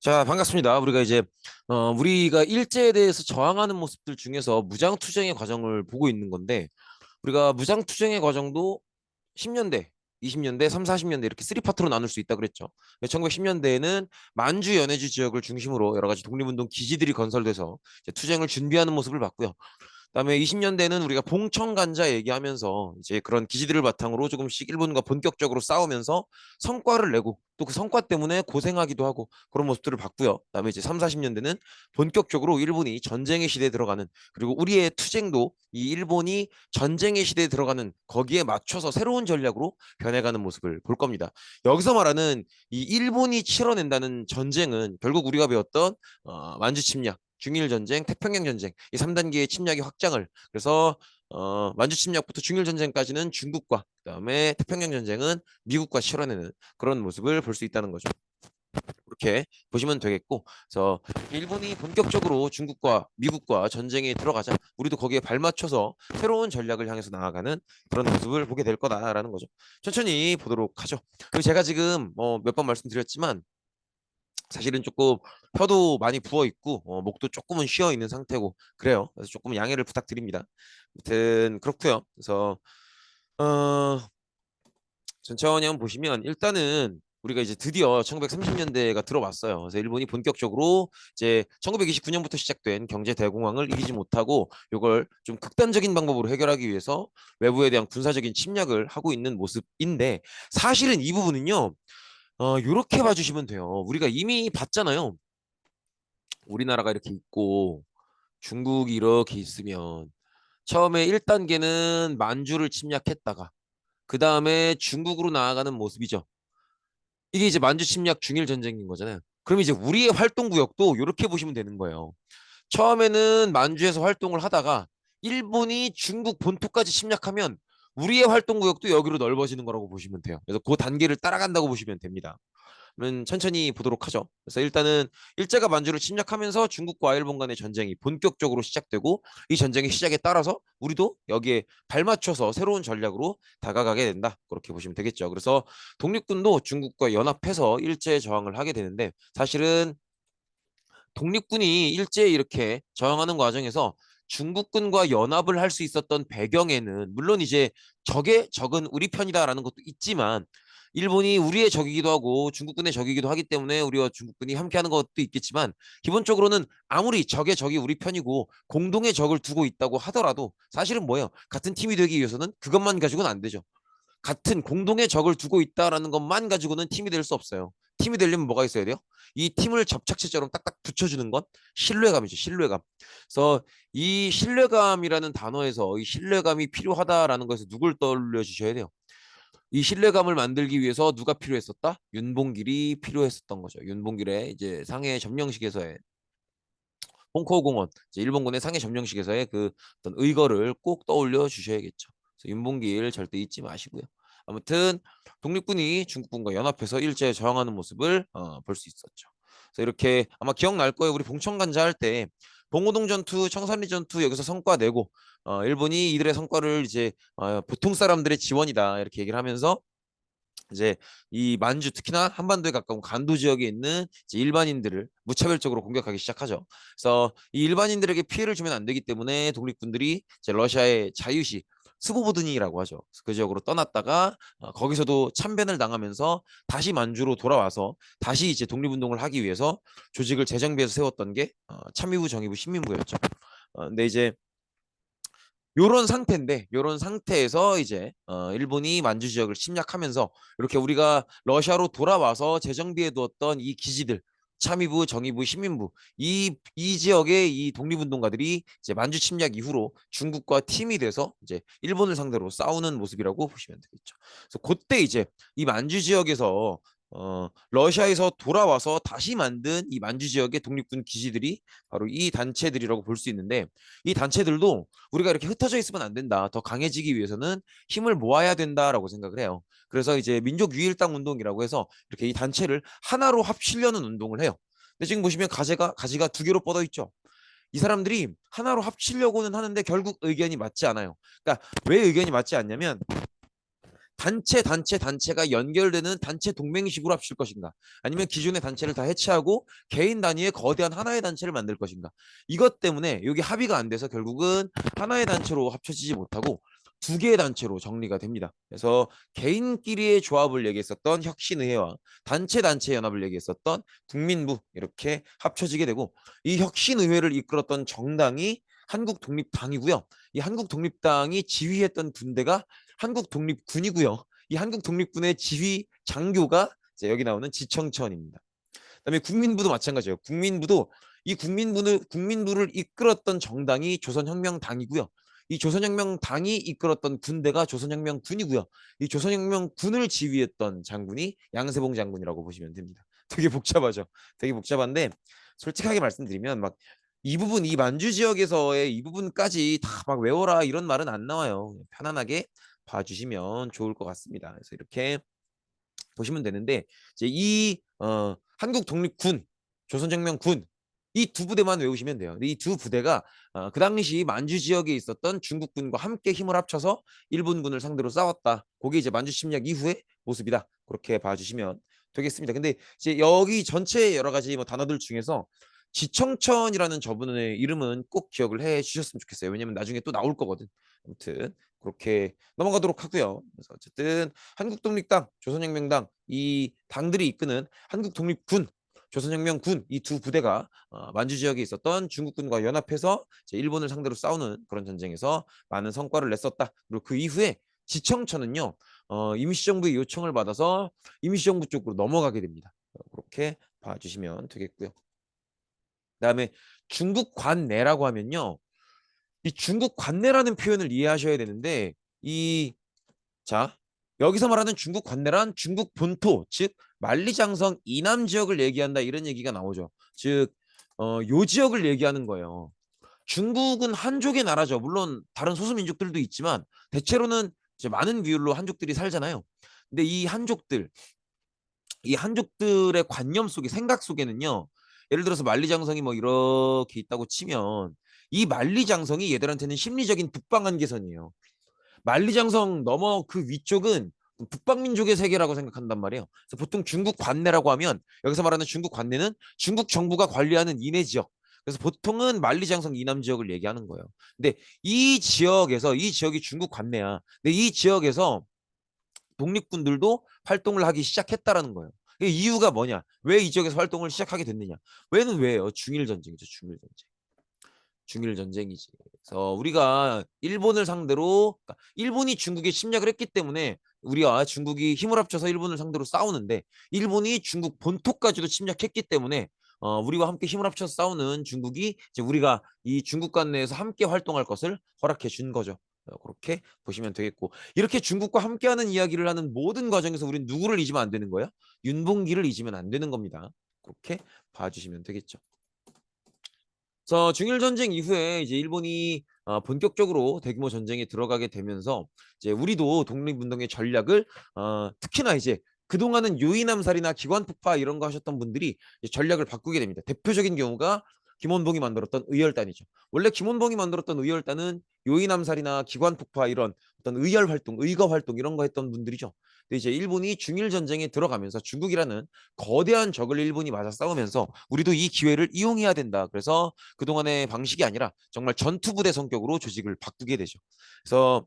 자, 반갑습니다. 우리가 이제 우리가 일제에 대해서 저항하는 모습들 중에서 무장투쟁의 과정을 보고 있는 건데, 우리가 무장투쟁의 과정도 10년대, 20년대, 3, 40년대 이렇게 3파트로 나눌 수 있다 그랬죠. 1910년대에는 만주 연해주 지역을 중심으로 여러 가지 독립운동 기지들이 건설돼서 이제 투쟁을 준비하는 모습을 봤고요. 그다음에 20년대는 우리가 봉청간자 얘기하면서 이제 그런 기지들을 바탕으로 조금씩 일본과 본격적으로 싸우면서 성과를 내고 또 그 성과 때문에 고생하기도 하고 그런 모습들을 봤고요. 그다음에 이제 3, 40년대는 본격적으로 일본이 전쟁의 시대에 들어가는, 그리고 우리의 투쟁도 이 일본이 전쟁의 시대에 들어가는 거기에 맞춰서 새로운 전략으로 변해가는 모습을 볼 겁니다. 여기서 말하는 이 일본이 치러낸다는 전쟁은 결국 우리가 배웠던 만주 침략, 중일 전쟁, 태평양 전쟁 이 3단계의 침략의 확장을, 그래서 만주 침략부터 중일 전쟁까지는 중국과 그다음에 태평양 전쟁은 미국과 치러내는 그런 모습을 볼 수 있다는 거죠. 그렇게 보시면 되겠고, 그래서 일본이 본격적으로 중국과 미국과 전쟁에 들어가자 우리도 거기에 발맞춰서 새로운 전략을 향해서 나아가는 그런 모습을 보게 될 거다라는 거죠. 천천히 보도록 하죠. 그리고 제가 지금 몇 번 말씀드렸지만 사실은 조금 혀도 많이 부어 있고 목도 조금은 쉬어 있는 상태고 그래요. 그래서 조금 양해를 부탁드립니다. 아무튼 그렇고요. 그래서 어, 천천히 한번 보시면 일단은 우리가 이제 드디어 1930년대가 들어왔어요. 그래서 일본이 본격적으로 이제 1929년부터 시작된 경제 대공황을 이기지 못하고 이걸 좀 극단적인 방법으로 해결하기 위해서 외부에 대한 군사적인 침략을 하고 있는 모습인데, 사실은 이 부분은요. 요렇게 봐주시면 돼요. 우리가 이미 봤잖아요. 우리나라가 이렇게 있고 중국이 이렇게 있으면 처음에 1단계는 만주를 침략했다가 그 다음에 중국으로 나아가는 모습이죠. 이게 이제 만주 침략 중일 전쟁인 거잖아요. 그럼 이제 우리의 활동 구역도 이렇게 보시면 되는 거예요. 처음에는 만주에서 활동을 하다가 일본이 중국 본토까지 침략하면 우리의 활동 구역도 여기로 넓어지는 거라고 보시면 돼요. 그래서 그 단계를 따라간다고 보시면 됩니다. 그러면 천천히 보도록 하죠. 그래서 일단은 일제가 만주를 침략하면서 중국과 일본 간의 전쟁이 본격적으로 시작되고, 이 전쟁의 시작에 따라서 우리도 여기에 발맞춰서 새로운 전략으로 다가가게 된다. 그렇게 보시면 되겠죠. 그래서 독립군도 중국과 연합해서 일제 저항을 하게 되는데, 사실은 독립군이 일제에 이렇게 저항하는 과정에서 중국군과 연합을 할 수 있었던 배경에는 물론 이제 적의 적은 우리 편이다라는 것도 있지만, 일본이 우리의 적이기도 하고 중국군의 적이기도 하기 때문에 우리와 중국군이 함께하는 것도 있겠지만, 기본적으로는 아무리 적의 적이 우리 편이고 공동의 적을 두고 있다고 하더라도 사실은 뭐예요? 같은 팀이 되기 위해서는 그것만 가지고는 안 되죠. 같은 공동의 적을 두고 있다라는 것만 가지고는 팀이 될 수 없어요. 팀이 되려면 뭐가 있어야 돼요? 이 팀을 접착제처럼 딱딱 붙여주는 건 신뢰감이죠. 신뢰감. 그래서 이 신뢰감이라는 단어에서 이 신뢰감이 필요하다라는 것에서 누굴 떠올려 주셔야 돼요? 이 신뢰감을 만들기 위해서 누가 필요했었다? 윤봉길이 필요했었던 거죠. 윤봉길의 이제 상해 점령식에서의 홍커 공원, 이제 일본군의 상해 점령식에서의 그 어떤 의거를 꼭 떠올려 주셔야겠죠. 그래서 윤봉길 절대 잊지 마시고요. 아무튼 독립군이 중국군과 연합해서 일제에 저항하는 모습을 볼 수 있었죠. 그래서 이렇게 아마 기억날 거예요. 우리 봉천간자 할 때 봉오동 전투, 청산리 전투 여기서 성과 내고 일본이 이들의 성과를 이제 보통 사람들의 지원이다 이렇게 얘기를 하면서 이제 이 만주, 특히나 한반도에 가까운 간도 지역에 있는 이제 일반인들을 무차별적으로 공격하기 시작하죠. 그래서 이 일반인들에게 피해를 주면 안 되기 때문에 독립군들이 이제 러시아의 자유시 스보보드니라고 하죠. 그 지역으로 떠났다가 거기서도 참변을 당하면서 다시 만주로 돌아와서 다시 이제 독립운동을 하기 위해서 조직을 재정비해서 세웠던 게 참의부, 정의부, 신민부였죠. 근데 이제 요런 상태인데, 요런 상태에서 이제 일본이 만주 지역을 침략하면서 이렇게 우리가 러시아로 돌아와서 재정비해 두었던 이 기지들, 참의부, 정의부, 신민부, 이 지역의 이 독립운동가들이 이제 만주 침략 이후로 중국과 팀이 돼서 이제 일본을 상대로 싸우는 모습이라고 보시면 되겠죠. 그래서 그때 이제 이 만주 지역에서 러시아에서 돌아와서 다시 만든 이 만주 지역의 독립군 기지들이 바로 이 단체들이라고 볼 수 있는데, 이 단체들도 우리가 이렇게 흩어져 있으면 안 된다. 더 강해지기 위해서는 힘을 모아야 된다라고 생각을 해요. 그래서 이제 민족 유일당 운동이라고 해서 이렇게 이 단체를 하나로 합치려는 운동을 해요. 근데 지금 보시면 가지가 두 개로 뻗어 있죠. 이 사람들이 하나로 합치려고는 하는데 결국 의견이 맞지 않아요. 그러니까 왜 의견이 맞지 않냐면 단체가 연결되는 단체 동맹식으로 합칠 것인가? 아니면 기존의 단체를 다 해체하고 개인 단위의 거대한 하나의 단체를 만들 것인가? 이것 때문에 여기 합의가 안 돼서 결국은 하나의 단체로 합쳐지지 못하고 두 개의 단체로 정리가 됩니다. 그래서 개인끼리의 조합을 얘기했었던 혁신의회와 단체 연합을 얘기했었던 국민부 이렇게 합쳐지게 되고 이 혁신의회를 이끌었던 정당이 한국독립당이고요. 이 한국독립당이 지휘했던 군대가 한국독립군이고요. 이 한국독립군의 지휘 장교가 이제 여기 나오는 지청천입니다. 그다음에 국민부도 마찬가지예요. 국민부를 이끌었던 정당이 조선혁명당이고요. 이 조선혁명당이 이끌었던 군대가 조선혁명군이고요. 이 조선혁명군을 지휘했던 장군이 양세봉 장군이라고 보시면 됩니다. 되게 복잡하죠. 되게 복잡한데 솔직하게 말씀드리면 막 이 만주 지역에서의 이 부분까지 다 막 외워라 이런 말은 안 나와요. 편안하게 봐주시면 좋을 것 같습니다. 그래서 이렇게 보시면 되는데 이제 한국 독립군, 조선혁명군 이 두 부대만 외우시면 돼요. 이 두 부대가 그 당시 만주 지역에 있었던 중국군과 함께 힘을 합쳐서 일본군을 상대로 싸웠다. 그게 이제 만주 침략 이후의 모습이다. 그렇게 봐주시면 되겠습니다. 근데 이제 여기 전체 여러 가지 뭐 단어들 중에서 지청천이라는 저분의 이름은 꼭 기억을 해 주셨으면 좋겠어요. 왜냐면 나중에 또 나올 거거든. 아무튼 그렇게 넘어가도록 하고요. 그래서 어쨌든 한국독립당, 조선혁명당 이 당들이 이끄는 한국독립군, 조선혁명군 이 두 부대가 만주 지역에 있었던 중국군과 연합해서 이제 일본을 상대로 싸우는 그런 전쟁에서 많은 성과를 냈었다. 그리고 그 이후에 지청천은요 임시정부의 요청을 받아서 임시정부 쪽으로 넘어가게 됩니다. 그렇게 봐주시면 되겠고요. 그다음에 중국 관내라고 하면요. 이 중국 관내라는 표현을 이해하셔야 되는데 이 자, 여기서 말하는 중국 관내란 중국 본토, 즉 만리장성 이남 지역을 얘기한다 이런 얘기가 나오죠. 즉 요 지역을 얘기하는 거예요. 중국은 한족의 나라죠. 물론 다른 소수민족들도 있지만 대체로는 이제 많은 비율로 한족들이 살잖아요. 근데 이 한족들의 관념 속에 생각 속에는요. 예를 들어서 만리장성이 뭐 이렇게 있다고 치면 이 만리장성이 얘들한테는 심리적인 북방한계선이에요. 만리장성 넘어 그 위쪽은 북방민족의 세계라고 생각한단 말이에요. 그래서 보통 중국 관내라고 하면 여기서 말하는 중국 관내는 중국 정부가 관리하는 이내 지역. 그래서 보통은 만리장성 이남 지역을 얘기하는 거예요. 근데 이 지역이 중국 관내야. 근데 이 지역에서 독립군들도 활동을 하기 시작했다라는 거예요. 이유가 뭐냐? 왜 이 지역에서 활동을 시작하게 됐느냐? 왜는 왜요? 중일전쟁이죠. 중일전쟁이지. 그래서 우리가 일본을 상대로 그러니까 일본이 중국에 침략을 했기 때문에 우리와 중국이 힘을 합쳐서 일본을 상대로 싸우는데 일본이 중국 본토까지도 침략했기 때문에 우리와 함께 힘을 합쳐서 싸우는 중국이 이제 우리가 이 중국관 내에서 함께 활동할 것을 허락해 준 거죠. 그렇게 보시면 되겠고 이렇게 중국과 함께하는 이야기를 하는 모든 과정에서 우리는 누구를 잊으면 안 되는 거야? 윤봉기를 잊으면 안 되는 겁니다. 그렇게 봐주시면 되겠죠. 그래서 중일전쟁 이후에 이제 일본이 본격적으로 대규모 전쟁에 들어가게 되면서 이제 우리도 독립운동의 전략을 특히나 이제 그동안은 요인암살이나 기관폭파 이런 거 하셨던 분들이 전략을 바꾸게 됩니다. 대표적인 경우가 김원봉이 만들었던 의열단이죠. 원래 김원봉이 만들었던 의열단은 요인암살이나 기관폭파 이런 어떤 의열 활동, 의거 활동 이런 거 했던 분들이죠. 근데 이제 일본이 중일 전쟁에 들어가면서 중국이라는 거대한 적을 일본이 맞아 싸우면서 우리도 이 기회를 이용해야 된다. 그래서 그동안의 방식이 아니라 정말 전투부대 성격으로 조직을 바꾸게 되죠. 그래서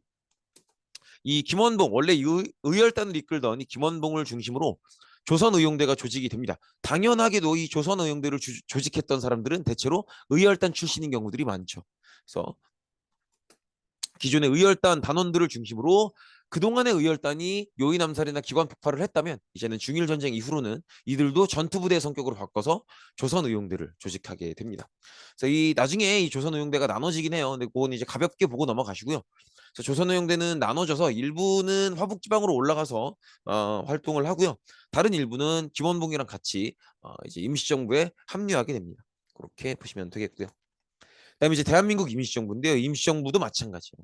이 김원봉 원래 의열단을 이끌던 이 김원봉을 중심으로 조선의용대가 조직이 됩니다. 당연하게도 이 조선의용대를 조직했던 사람들은 대체로 의열단 출신인 경우들이 많죠. 그래서 기존의 의열단 단원들을 중심으로 그동안의 의열단이 요인 암살이나 기관 폭발을 했다면 이제는 중일 전쟁 이후로는 이들도 전투부대 성격으로 바꿔서 조선 의용대를 조직하게 됩니다. 그래서 이 나중에 이 조선 의용대가 나눠지긴 해요. 근데 그건 이제 가볍게 보고 넘어가시고요. 그래서 조선 의용대는 나눠져서 일부는 화북 지방으로 올라가서 활동을 하고요. 다른 일부는 김원봉이랑 같이 이제 임시정부에 합류하게 됩니다. 그렇게 보시면 되겠고요. 그다음에 이제 대한민국 임시정부인데요. 임시정부도 마찬가지예요.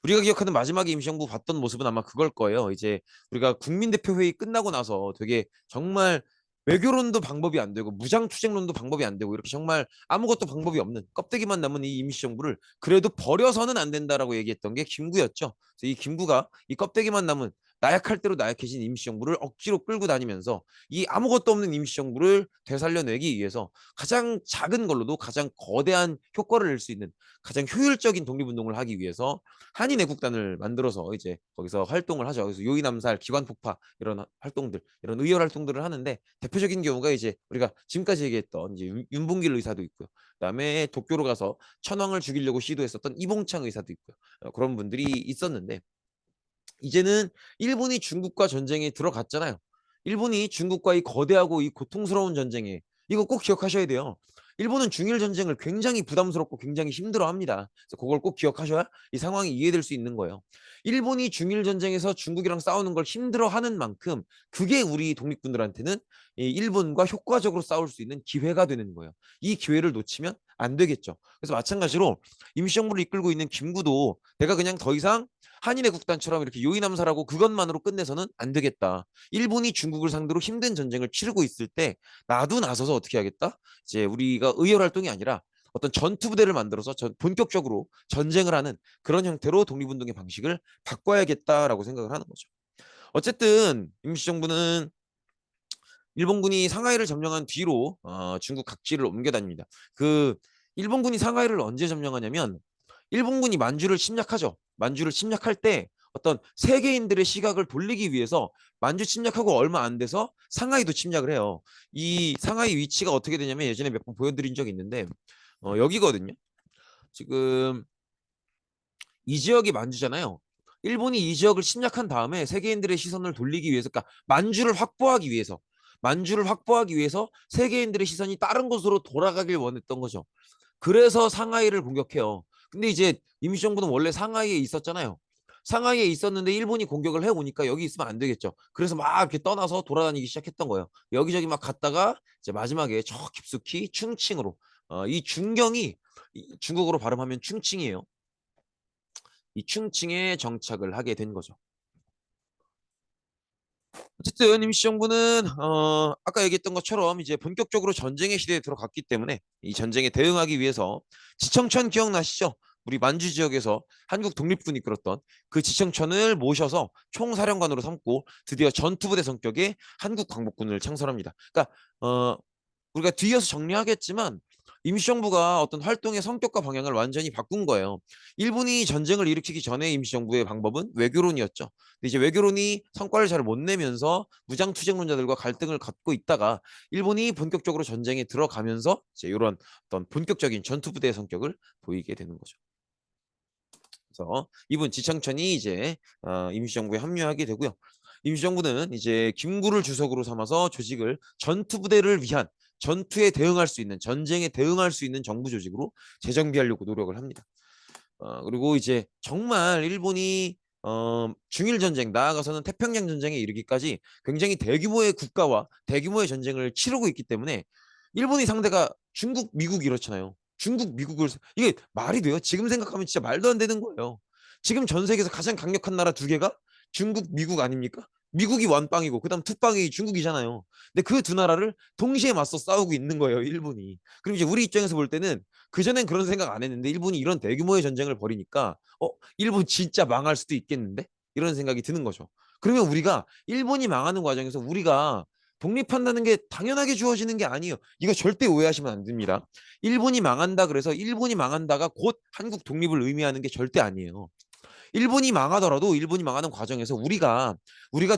우리가 기억하는 마지막에 임시정부 봤던 모습은 아마 그걸 거예요. 이제 우리가 국민대표회의 끝나고 나서 되게 정말 외교론도 방법이 안 되고 무장투쟁론도 방법이 안 되고 이렇게 정말 아무것도 방법이 없는 껍데기만 남은 이 임시정부를 그래도 버려서는 안 된다라고 얘기했던 게 김구였죠. 그래서 이 김구가 이 껍데기만 남은 나약할 대로 나약해진 임시정부를 억지로 끌고 다니면서 이 아무것도 없는 임시정부를 되살려내기 위해서 가장 작은 걸로도 가장 거대한 효과를 낼 수 있는 가장 효율적인 독립운동을 하기 위해서 한인 애국단을 만들어서 이제 거기서 활동을 하죠. 그래서 요인암살, 기관폭파 이런 활동들, 이런 의열 활동들을 하는데 대표적인 경우가 이제 우리가 지금까지 얘기했던 이제 윤봉길 의사도 있고요. 그다음에 도쿄로 가서 천황을 죽이려고 시도했었던 이봉창 의사도 있고요. 그런 분들이 있었는데 이제는 일본이 중국과 전쟁에 들어갔잖아요. 일본이 중국과 이 거대하고 이 고통스러운 전쟁에 이거 꼭 기억하셔야 돼요. 일본은 중일 전쟁을 굉장히 부담스럽고 굉장히 힘들어합니다. 그래서 그걸 꼭 기억하셔야 이 상황이 이해될 수 있는 거예요. 일본이 중일 전쟁에서 중국이랑 싸우는 걸 힘들어하는 만큼 그게 우리 독립군들한테는 이 일본과 효과적으로 싸울 수 있는 기회가 되는 거예요. 이 기회를 놓치면 안 되겠죠. 그래서 마찬가지로 임시정부를 이끌고 있는 김구도 내가 그냥 더 이상 한인의 국단처럼 이렇게 요인암살하고 그것만으로 끝내서는 안 되겠다. 일본이 중국을 상대로 힘든 전쟁을 치르고 있을 때 나도 나서서 어떻게 하겠다? 이제 우리가 의열 활동이 아니라 어떤 전투 부대를 만들어서 본격적으로 전쟁을 하는 그런 형태로 독립운동의 방식을 바꿔야겠다라고 생각을 하는 거죠. 어쨌든 임시정부는 일본군이 상하이를 점령한 뒤로 중국 각지를 옮겨 다닙니다. 그 일본군이 상하이를 언제 점령하냐면 일본군이 만주를 침략하죠. 만주를 침략할 때 어떤 세계인들의 시각을 돌리기 위해서 만주 침략하고 얼마 안 돼서 상하이도 침략을 해요. 이 상하이 위치가 어떻게 되냐면 예전에 몇 번 보여드린 적이 있는데 여기거든요. 지금 이 지역이 만주잖아요. 일본이 이 지역을 침략한 다음에 세계인들의 시선을 돌리기 위해서, 그러니까 만주를 확보하기 위해서 세계인들의 시선이 다른 곳으로 돌아가길 원했던 거죠. 그래서 상하이를 공격해요. 근데 이제 임시정부는 원래 상하이에 있었잖아요. 상하이에 있었는데 일본이 공격을 해오니까 여기 있으면 안 되겠죠. 그래서 막 이렇게 떠나서 돌아다니기 시작했던 거예요. 여기저기 막 갔다가 이제 마지막에 저 깊숙이 충칭으로 이 중경이 중국어로 발음하면 충칭이에요. 이 충칭에 정착을 하게 된 거죠. 어쨌든 임시정부는 아까 얘기했던 것처럼 이제 본격적으로 전쟁의 시대에 들어갔기 때문에 이 전쟁에 대응하기 위해서 지청천 기억나시죠? 우리 만주 지역에서 한국 독립군이 이끌었던 그 지청천을 모셔서 총사령관으로 삼고 드디어 전투부대 성격의 한국 광복군을 창설합니다. 그러니까 우리가 뒤이어서 정리하겠지만 임시정부가 어떤 활동의 성격과 방향을 완전히 바꾼 거예요. 일본이 전쟁을 일으키기 전에 임시정부의 방법은 외교론이었죠. 근데 이제 외교론이 성과를 잘 못 내면서 무장투쟁론자들과 갈등을 갖고 있다가 일본이 본격적으로 전쟁에 들어가면서 이제 이런 어떤 본격적인 전투부대의 성격을 보이게 되는 거죠. 그래서 이분 지청천이 이제 임시정부에 합류하게 되고요. 임시정부는 이제 김구를 주석으로 삼아서 조직을 전투부대를 위한 전투에 대응할 수 있는 전쟁에 대응할 수 있는 정부 조직으로 재정비하려고 노력을 합니다. 그리고 이제 정말 일본이 중일 전쟁 나아가서는 태평양 전쟁에 이르기까지 굉장히 대규모의 국가와 대규모의 전쟁을 치르고 있기 때문에 일본이 상대가 중국, 미국 이렇잖아요. 중국, 미국을 이게 말이 돼요? 지금 생각하면 진짜 말도 안 되는 거예요. 지금 전 세계에서 가장 강력한 나라 두 개가 중국, 미국 아닙니까? 미국이 완빵이고 그다음 투빵이 중국이잖아요. 근데 그 두 나라를 동시에 맞서 싸우고 있는 거예요, 일본이. 그럼 이제 우리 입장에서 볼 때는 그전엔 그런 생각 안 했는데 일본이 이런 대규모의 전쟁을 벌이니까 일본 진짜 망할 수도 있겠는데? 이런 생각이 드는 거죠. 그러면 우리가 일본이 망하는 과정에서 우리가 독립한다는 게 당연하게 주어지는 게 아니에요. 이거 절대 오해하시면 안 됩니다. 일본이 망한다 그래서 일본이 망한다가 곧 한국 독립을 의미하는 게 절대 아니에요. 일본이 망하더라도 일본이 망하는 과정에서 우리가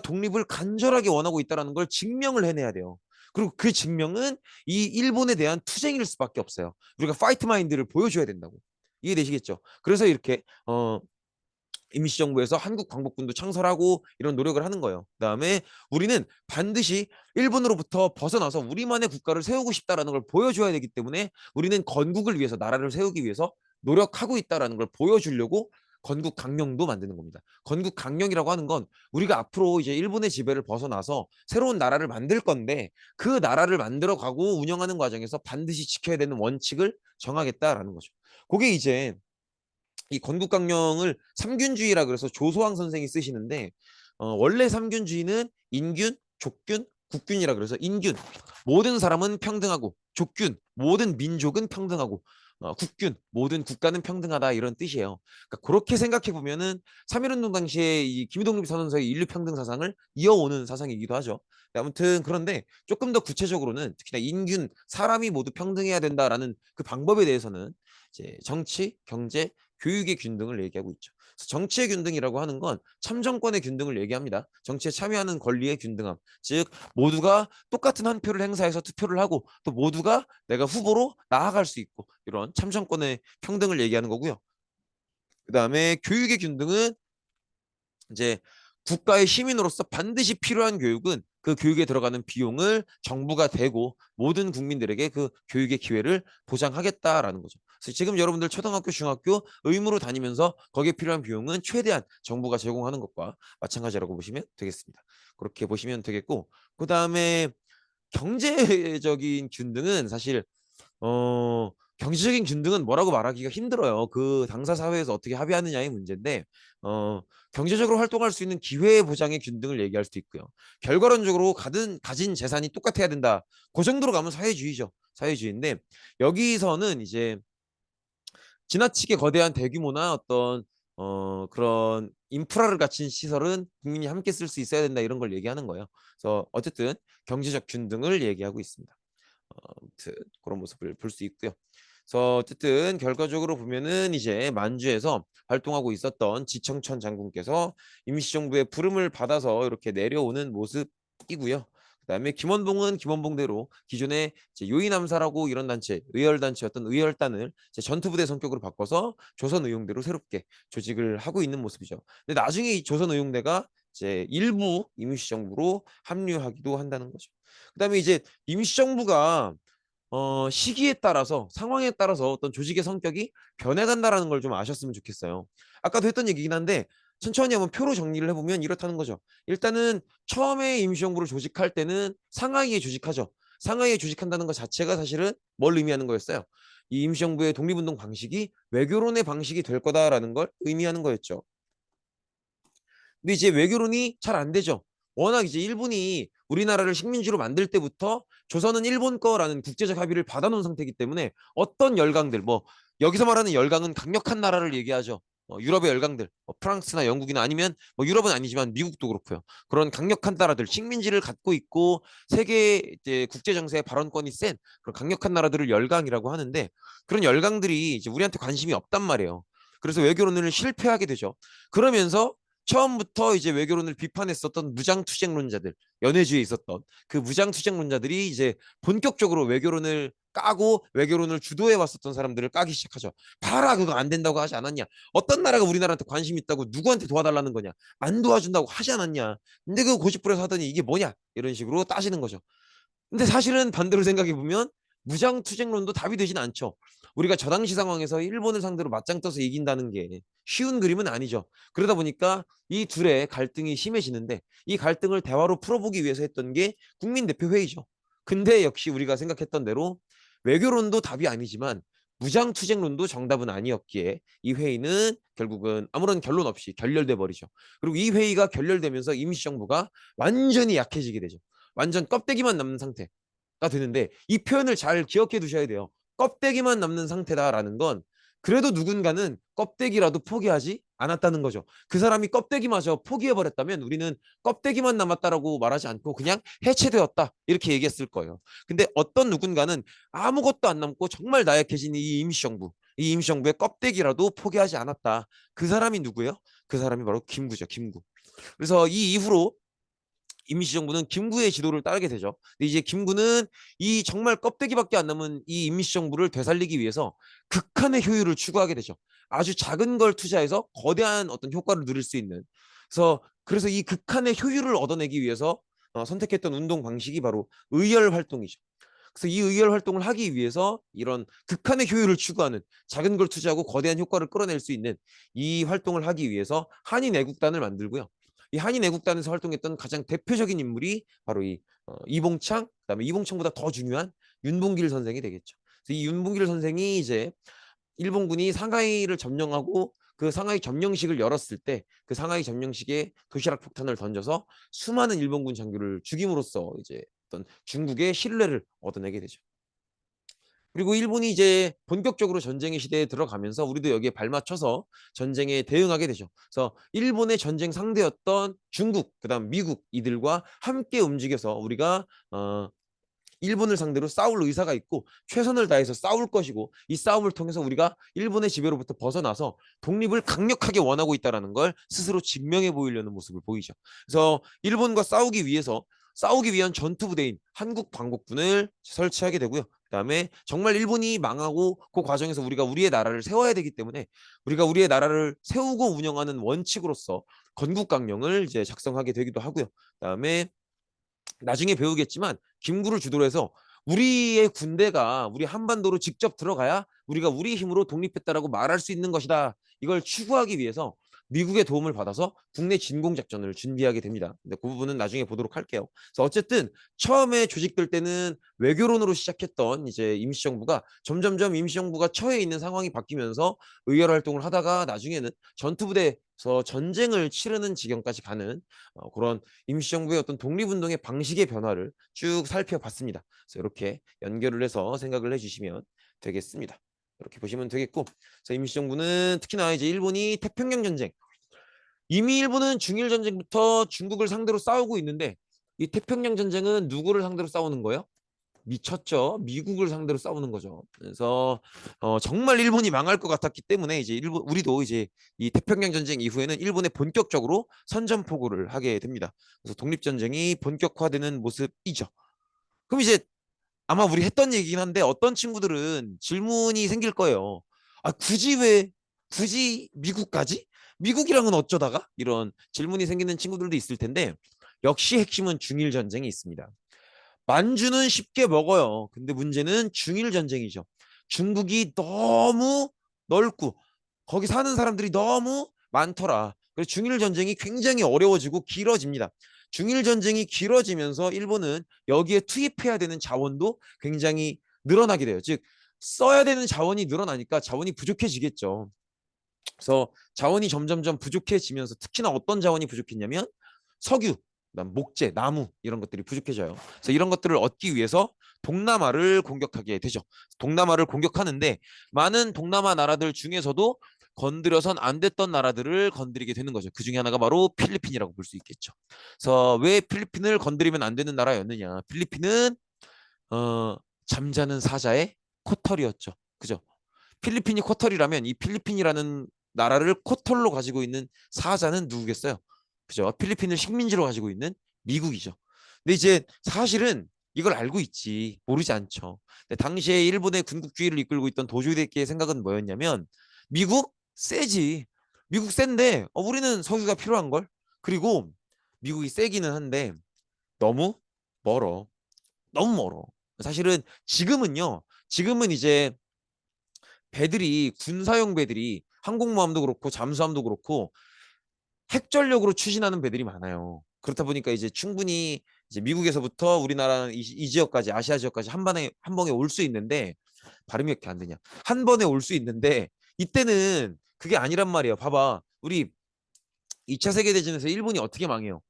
독립을 간절하게 원하고 있다는 걸 증명을 해내야 돼요. 그리고 그 증명은 이 일본에 대한 투쟁일 수밖에 없어요. 우리가 파이트 마인드를 보여줘야 된다고. 이해되시겠죠? 그래서 이렇게 임시정부에서 한국 광복군도 창설하고 이런 노력을 하는 거예요. 그다음에 우리는 반드시 일본으로부터 벗어나서 우리만의 국가를 세우고 싶다라는 걸 보여줘야 되기 때문에 우리는 건국을 위해서 나라를 세우기 위해서 노력하고 있다라는 걸 보여주려고 건국 강령도 만드는 겁니다. 건국 강령이라고 하는 건 우리가 앞으로 이제 일본의 지배를 벗어나서 새로운 나라를 만들 건데 그 나라를 만들어 가고 운영하는 과정에서 반드시 지켜야 되는 원칙을 정하겠다라는 거죠. 그게 이제 이 건국강령을 삼균주의라 그래서 조소왕 선생이 쓰시는데 원래 삼균주의는 인균, 족균, 국균이라 그래서 인균 모든 사람은 평등하고 족균 모든 민족은 평등하고 국균, 모든 국가는 평등하다 이런 뜻이에요. 그러니까 그렇게 생각해 보면은 3.1운동 당시에 이 김동립 선언서의 인류평등 사상을 이어오는 사상이기도 하죠. 아무튼 그런데 조금 더 구체적으로는 특히나 인균, 사람이 모두 평등해야 된다라는 그 방법에 대해서는 이제 정치, 경제, 교육의 균등을 얘기하고 있죠. 그래서 정치의 균등이라고 하는 건 참정권의 균등을 얘기합니다. 정치에 참여하는 권리의 균등함. 즉 모두가 똑같은 한 표를 행사해서 투표를 하고 또 모두가 내가 후보로 나아갈 수 있고 이런 참정권의 평등을 얘기하는 거고요. 그다음에 교육의 균등은 이제 국가의 시민으로서 반드시 필요한 교육은 그 교육에 들어가는 비용을 정부가 대고 모든 국민들에게 그 교육의 기회를 보장하겠다라는 거죠. 그래서 지금 여러분들 초등학교, 중학교 의무로 다니면서 거기에 필요한 비용은 최대한 정부가 제공하는 것과 마찬가지라고 보시면 되겠습니다. 그렇게 보시면 되겠고, 그 다음에 경제적인 균등은 사실 경제적인 균등은 뭐라고 말하기가 힘들어요. 그 당사 사회에서 어떻게 합의하느냐의 문제인데, 어, 경제적으로 활동할 수 있는 기회 보장의 균등을 얘기할 수도 있고요. 결과론적으로 가진 재산이 똑같아야 된다. 그 정도로 가면 사회주의죠. 사회주의인데, 여기서는 이제 지나치게 거대한 대규모나 어떤 그런 인프라를 갖춘 시설은 국민이 함께 쓸 수 있어야 된다 이런 걸 얘기하는 거예요. 그래서 어쨌든 경제적 균등을 얘기하고 있습니다. 아무튼 그런 모습을 볼 수 있고요. 그래서 어쨌든 결과적으로 보면은 이제 만주에서 활동하고 있었던 지청천 장군께서 임시정부의 부름을 받아서 이렇게 내려오는 모습이고요. 그다음에 김원봉은 김원봉대로 기존에 이제 요인암사라고 이런 단체, 의열단체였던 의열단을 이제 전투부대 성격으로 바꿔서 조선의용대로 새롭게 조직을 하고 있는 모습이죠. 근데 나중에 이 조선의용대가 이제 일부 임시정부로 합류하기도 한다는 거죠. 그다음에 이제 임시정부가 시기에 따라서 상황에 따라서 어떤 조직의 성격이 변해간다라는 걸 좀 아셨으면 좋겠어요. 아까도 했던 얘기긴 한데 천천히 한번 표로 정리를 해보면 이렇다는 거죠. 일단은 처음에 임시정부를 조직할 때는 상하이에 조직하죠. 상하이에 조직한다는 것 자체가 사실은 뭘 의미하는 거였어요. 이 임시정부의 독립운동 방식이 외교론의 방식이 될 거다라는 걸 의미하는 거였죠. 근데 이제 외교론이 잘 안 되죠. 워낙 이제 일본이 우리나라를 식민지로 만들 때부터 조선은 일본 거라는 국제적 합의를 받아놓은 상태이기 때문에 어떤 열강들, 뭐 여기서 말하는 열강은 강력한 나라를 얘기하죠. 유럽의 열강들, 프랑스나 영국이나 아니면 뭐 유럽은 아니지만 미국도 그렇고요. 그런 강력한 나라들, 식민지를 갖고 있고 세계 이제 국제 정세의 발언권이 센 그런 강력한 나라들을 열강이라고 하는데 그런 열강들이 이제 우리한테 관심이 없단 말이에요. 그래서 외교론을 실패하게 되죠. 그러면서 처음부터 이제 외교론을 비판했었던 무장투쟁론자들, 연해주의에 있었던 그 무장투쟁론자들이 이제 본격적으로 외교론을 까고 외교론을 주도해 왔었던 사람들을 까기 시작하죠. 봐라, 그거 안 된다고 하지 않았냐? 어떤 나라가 우리나라한테 관심 있다고 누구한테 도와달라는 거냐? 안 도와준다고 하지 않았냐? 근데 그거 고집부려서 하더니 이게 뭐냐? 이런 식으로 따지는 거죠. 근데 사실은 반대로 생각해 보면 무장투쟁론도 답이 되진 않죠. 우리가 저 당시 상황에서 일본을 상대로 맞짱 떠서 이긴다는 게 쉬운 그림은 아니죠. 그러다 보니까 이 둘의 갈등이 심해지는데 이 갈등을 대화로 풀어보기 위해서 했던 게 국민대표회의죠. 근데 역시 우리가 생각했던 대로 외교론도 답이 아니지만 무장투쟁론도 정답은 아니었기에 이 회의는 결국은 아무런 결론 없이 결렬돼 버리죠. 그리고 이 회의가 결렬되면서 임시정부가 완전히 약해지게 되죠. 완전 껍데기만 남는 상태가 되는데 이 표현을 잘 기억해 두셔야 돼요. 껍데기만 남는 상태다라는 건 그래도 누군가는 껍데기라도 포기하지 않았다는 거죠. 그 사람이 껍데기마저 포기해버렸다면 우리는 껍데기만 남았다라고 말하지 않고 그냥 해체되었다 이렇게 얘기했을 거예요. 근데 어떤 누군가는 아무것도 안 남고 정말 나약해진 이 임시정부, 이 임시정부의 껍데기라도 포기하지 않았다. 그 사람이 누구예요? 그 사람이 바로 김구죠. 김구. 그래서 이 이후로 임시정부는 김구의 지도를 따르게 되죠. 근데 이제 김구는 이 정말 껍데기밖에 안 남은 이 임시정부를 되살리기 위해서 극한의 효율을 추구하게 되죠. 아주 작은 걸 투자해서 거대한 어떤 효과를 누릴 수 있는. 그래서 이 극한의 효율을 얻어내기 위해서 선택했던 운동 방식이 바로 의열 활동이죠. 그래서 이 의열 활동을 하기 위해서 이런 극한의 효율을 추구하는 작은 걸 투자하고 거대한 효과를 끌어낼 수 있는 이 활동을 하기 위해서 한인 애국단을 만들고요. 이 한인 애국단에서 활동했던 가장 대표적인 인물이 바로 이 이봉창, 그다음에 이봉창보다 더 중요한 윤봉길 선생이 되겠죠. 그래서 이 윤봉길 선생이 이제 일본군이 상하이를 점령하고 그 상하이 점령식을 열었을 때 그 상하이 점령식에 도시락 폭탄을 던져서 수많은 일본군 장교를 죽임으로써 이제 어떤 중국의 신뢰를 얻어내게 되죠. 그리고 일본이 이제 본격적으로 전쟁의 시대에 들어가면서 우리도 여기에 발맞춰서 전쟁에 대응하게 되죠. 그래서 일본의 전쟁 상대였던 중국, 그다음 미국 이들과 함께 움직여서 우리가 일본을 상대로 싸울 의사가 있고 최선을 다해서 싸울 것이고 이 싸움을 통해서 우리가 일본의 지배로부터 벗어나서 독립을 강력하게 원하고 있다는 걸 스스로 증명해 보이려는 모습을 보이죠. 그래서 일본과 싸우기 위한 전투 부대인 한국 광복군을 설치하게 되고요. 그다음에 정말 일본이 망하고 그 과정에서 우리가 우리의 나라를 세워야 되기 때문에 우리가 우리의 나라를 세우고 운영하는 원칙으로서 건국강령을 이제 작성하게 되기도 하고요. 그다음에 나중에 배우겠지만 김구를 주도로 해서 우리의 군대가 우리 한반도로 직접 들어가야 우리가 우리 힘으로 독립했다라고 말할 수 있는 것이다. 이걸 추구하기 위해서 미국의 도움을 받아서 국내 진공 작전을 준비하게 됩니다. 근데 그 부분은 나중에 보도록 할게요. 그래서 어쨌든 처음에 조직될 때는 외교론으로 시작했던 이제 임시정부가 점점점 임시정부가 처해 있는 상황이 바뀌면서 의열 활동을 하다가 나중에는 전투부대에서 전쟁을 치르는 지경까지 가는 그런 임시정부의 어떤 독립운동의 방식의 변화를 쭉 살펴봤습니다. 그래서 이렇게 연결을 해서 생각을 해주시면 되겠습니다. 이렇게 보시면 되겠고, 그래서 임시정부는 특히나 이제 일본이 태평양 전쟁, 이미 일본은 중일 전쟁부터 중국을 상대로 싸우고 있는데 이 태평양 전쟁은 누구를 상대로 싸우는 거예요? 미쳤죠. 미국을 상대로 싸우는 거죠. 그래서 정말 일본이 망할 것 같았기 때문에 이제 우리도 이제 이 태평양 전쟁 이후에는 일본에 본격적으로 선전포고를 하게 됩니다. 그래서 독립 전쟁이 본격화되는 모습이죠. 그럼 이제 아마 우리 했던 얘기긴 한데 어떤 친구들은 질문이 생길 거예요. 아, 굳이 미국까지? 미국이랑은 어쩌다가? 이런 질문이 생기는 친구들도 있을 텐데 역시 핵심은 중일 전쟁이 있습니다. 만주는 쉽게 먹어요. 근데 문제는 중일 전쟁이죠. 중국이 너무 넓고 거기 사는 사람들이 너무 많더라. 그래서 중일 전쟁이 굉장히 어려워지고 길어집니다. 중일 전쟁이 길어지면서 일본은 여기에 투입해야 되는 자원도 굉장히 늘어나게 돼요. 즉 써야 되는 자원이 늘어나니까 자원이 부족해지겠죠. 그래서 자원이 점점점 부족해지면서 특히나 어떤 자원이 부족했냐면 석유, 그다음 목재, 나무 이런 것들이 부족해져요. 그래서 이런 것들을 얻기 위해서 동남아를 공격하게 되죠. 동남아를 공격하는데 많은 동남아 나라들 중에서도 건드려선 안 됐던 나라들을 건드리게 되는 거죠. 그 중에 하나가 바로 필리핀이라고 볼 수 있겠죠. 그래서 왜 필리핀을 건드리면 안 되는 나라였느냐? 필리핀은 어, 잠자는 사자의 코털이었죠. 그죠? 필리핀이 코털이라면 이 필리핀이라는 나라를 코털로 가지고 있는 사자는 누구겠어요? 그죠? 필리핀을 식민지로 가지고 있는 미국이죠. 근데 이제 사실은 이걸 알고 있지 모르지 않죠. 근데 당시에 일본의 군국주의를 이끌고 있던 도조히데키의 생각은 뭐였냐면 미국 세지. 미국 센데 우리는 석유가 필요한 걸. 그리고 미국이 세기는 한데 너무 멀어. 너무 멀어. 사실은 지금은 이제 배들이 군사용 배들이 항공모함도 그렇고 잠수함도 그렇고 핵전력으로 추진하는 배들이 많아요. 그렇다 보니까 이제 충분히 이제 미국에서부터 우리나라 이 지역까지 아시아 지역까지 한 번에 올 수 있는데 발음이 이렇게 안 되냐? 한 번에 올 수 있는데 이때는 그게 아니란 말이에요. 봐봐. 우리 2차 세계대전에서 일본이 어떻게 망해요?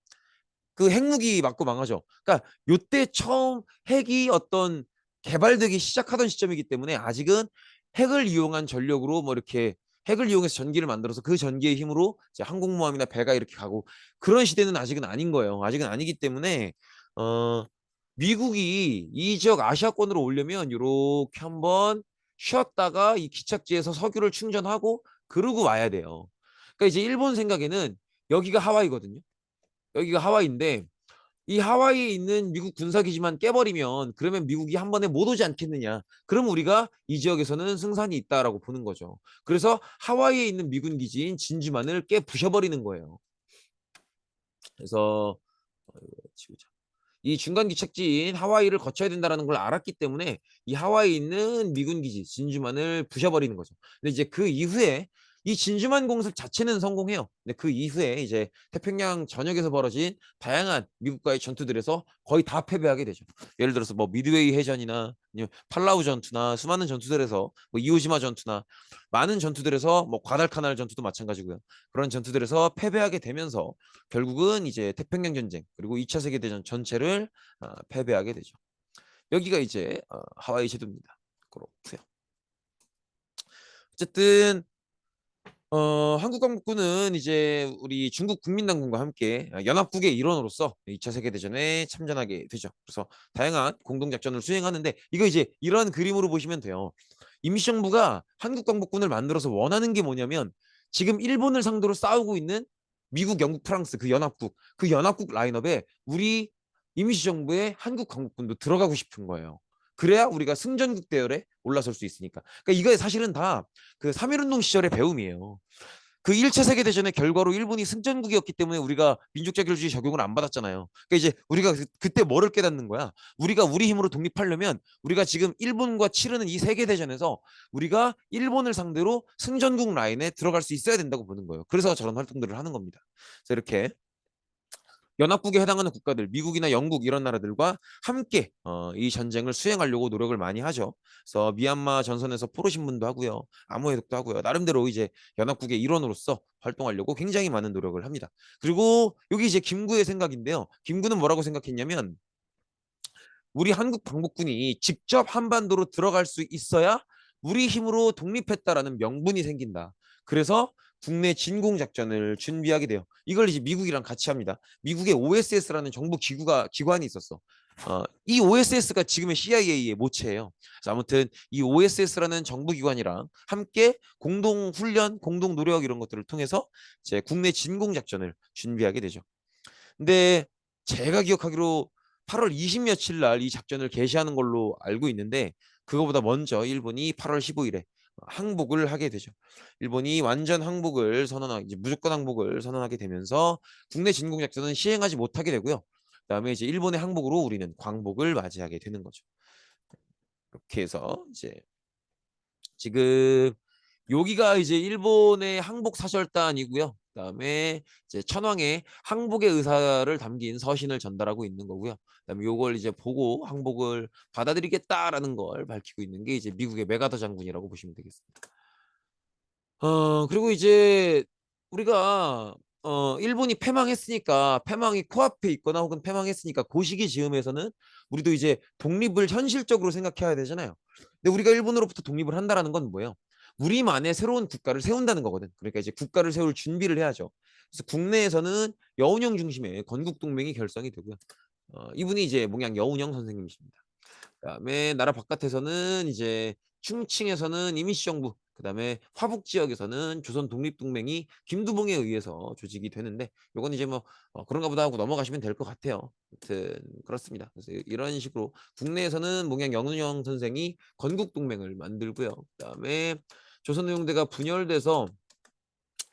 그 핵무기 맞고 망하죠. 그러니까 요때 처음 핵이 어떤 개발되기 시작하던 시점이기 때문에 아직은 핵을 이용한 전력으로 뭐 이렇게 핵을 이용해서 전기를 만들어서 그 전기의 힘으로 이제 항공모함이나 배가 이렇게 가고 그런 시대는 아직은 아닌 거예요. 아직은 아니기 때문에 어 미국이 이 지역 아시아권으로 오려면 이렇게 한번 쉬었다가 이 기착지에서 석유를 충전하고 그러고 와야 돼요. 그러니까 이제 일본 생각에는 여기가 하와이거든요. 여기가 하와이인데 이 하와이에 있는 미국 군사기지만 깨버리면 그러면 미국이 한 번에 못 오지 않겠느냐. 그럼 우리가 이 지역에서는 승산이 있다라고 보는 거죠. 그래서 하와이에 있는 미군 기지인 진주만을 깨 부셔버리는 거예요. 그래서 지우자. 이 중간 기착지인 하와이를 거쳐야 된다는 걸 알았기 때문에 이 하와이에 있는 미군 기지 진주만을 부셔버리는 거죠. 근데 이제 그 이후에 이 진주만 공습 자체는 성공해요. 근데 그 이후에 이제 태평양 전역에서 벌어진 다양한 미국과의 전투들에서 거의 다 패배하게 되죠. 예를 들어서 뭐 미드웨이 해전이나 아니면 팔라우 전투나 수많은 전투들에서 뭐 이오시마 전투나 많은 전투들에서 뭐 과달카날 전투도 마찬가지고요. 그런 전투들에서 패배하게 되면서 결국은 이제 태평양 전쟁 그리고 2차 세계대전 전체를 패배하게 되죠. 여기가 이제 하와이 제도입니다. 그렇고요. 어쨌든 한국광복군은 이제 우리 중국 국민당군과 함께 연합국의 일원으로서 2차 세계대전에 참전하게 되죠. 그래서 다양한 공동작전을 수행하는데 이거 이제 이런 그림으로 보시면 돼요. 임시정부가 한국광복군을 만들어서 원하는 게 뭐냐면 지금 일본을 상대로 싸우고 있는 미국, 영국, 프랑스 그 연합국 라인업에 우리 임시정부의 한국광복군도 들어가고 싶은 거예요. 그래야 우리가 승전국 대열에 올라설 수 있으니까. 그러니까 이거 사실은 다 그 3.1운동 시절의 배움이에요. 그 1차 세계대전의 결과로 일본이 승전국이었기 때문에 우리가 민족자결주의 적용을 안 받았잖아요. 그러니까 이제 우리가 그때 뭐를 깨닫는 거야? 우리가 우리 힘으로 독립하려면 우리가 지금 일본과 치르는 이 세계대전에서 우리가 일본을 상대로 승전국 라인에 들어갈 수 있어야 된다고 보는 거예요. 그래서 저런 활동들을 하는 겁니다. 그래서 이렇게 연합국에 해당하는 국가들, 미국이나 영국 이런 나라들과 함께 이 전쟁을 수행하려고 노력을 많이 하죠. 그래서 미얀마 전선에서 포로 신문도 하고요, 암호 해독도 하고요. 나름대로 이제 연합국의 일원으로서 활동하려고 굉장히 많은 노력을 합니다. 그리고 여기 이제 김구의 생각인데요. 김구는 뭐라고 생각했냐면 우리 한국 광복군이 직접 한반도로 들어갈 수 있어야 우리 힘으로 독립했다라는 명분이 생긴다. 그래서 국내 진공 작전을 준비하게 돼요. 이걸 이제 미국이랑 같이 합니다. 미국의 OSS라는 정부 기관이 있었어. 이 OSS가 지금의 CIA의 모체예요. 그래서 아무튼 이 OSS라는 정부 기관이랑 함께 공동 훈련, 공동 노력 이런 것들을 통해서 이제 국내 진공 작전을 준비하게 되죠. 근데 제가 기억하기로 8월 20 며칠 날 이 작전을 개시하는 걸로 알고 있는데 그거보다 먼저 일본이 8월 15일에 항복을 하게 되죠. 일본이 완전 항복을 선언하게 이제 무조건 항복을 선언하게 되면서 국내 진공 작전은 시행하지 못하게 되고요. 그다음에 이제 일본의 항복으로 우리는 광복을 맞이하게 되는 거죠. 이렇게 해서 이제 지금 여기가 이제 일본의 항복 사절단이고요. 그다음에 이제 천황의 항복의 의사를 담긴 서신을 전달하고 있는 거고요. 그다음에 요걸 이제 보고 항복을 받아들이겠다라는 걸 밝히고 있는 게 이제 미국의 메가더 장군이라고 보시면 되겠습니다. 그리고 이제 우리가 일본이 패망했으니까 패망이 코앞에 있거나 혹은 패망했으니까 그 시기 즈음에서는 우리도 이제 독립을 현실적으로 생각해야 되잖아요. 근데 우리가 일본으로부터 독립을 한다라는 건 뭐예요? 우리만의 새로운 국가를 세운다는 거거든. 그러니까 이제 국가를 세울 준비를 해야죠. 그래서 국내에서는 여운형 중심의 건국동맹이 결성이 되고요. 이분이 이제 몽양 여운형 선생님이십니다. 그다음에 나라 바깥에서는 이제 충칭에서는 이미시 정부, 그다음에 화북 지역에서는 조선 독립동맹이 김두봉에 의해서 조직이 되는데 요건 이제 뭐 그런가 보다 하고 넘어가시면 될 것 같아요. 아무튼 그렇습니다. 그래서 이런 식으로 국내에서는 몽양 영운영 선생이 건국동맹을 만들고요. 그다음에 조선노용대가 분열돼서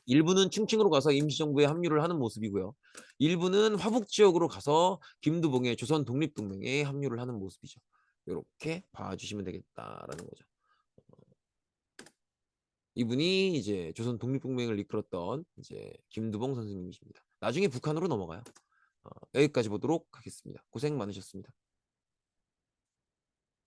일부는 충칭으로 가서 임시정부에 합류를 하는 모습이고요. 일부는 화북 지역으로 가서 김두봉의 조선 독립동맹에 합류를 하는 모습이죠. 이렇게 봐주시면 되겠다라는 거죠. 이분이 이제 조선 독립동맹을 이끌었던 이제 김두봉 선생님이십니다. 나중에 북한으로 넘어가요. 여기까지 보도록 하겠습니다. 고생 많으셨습니다.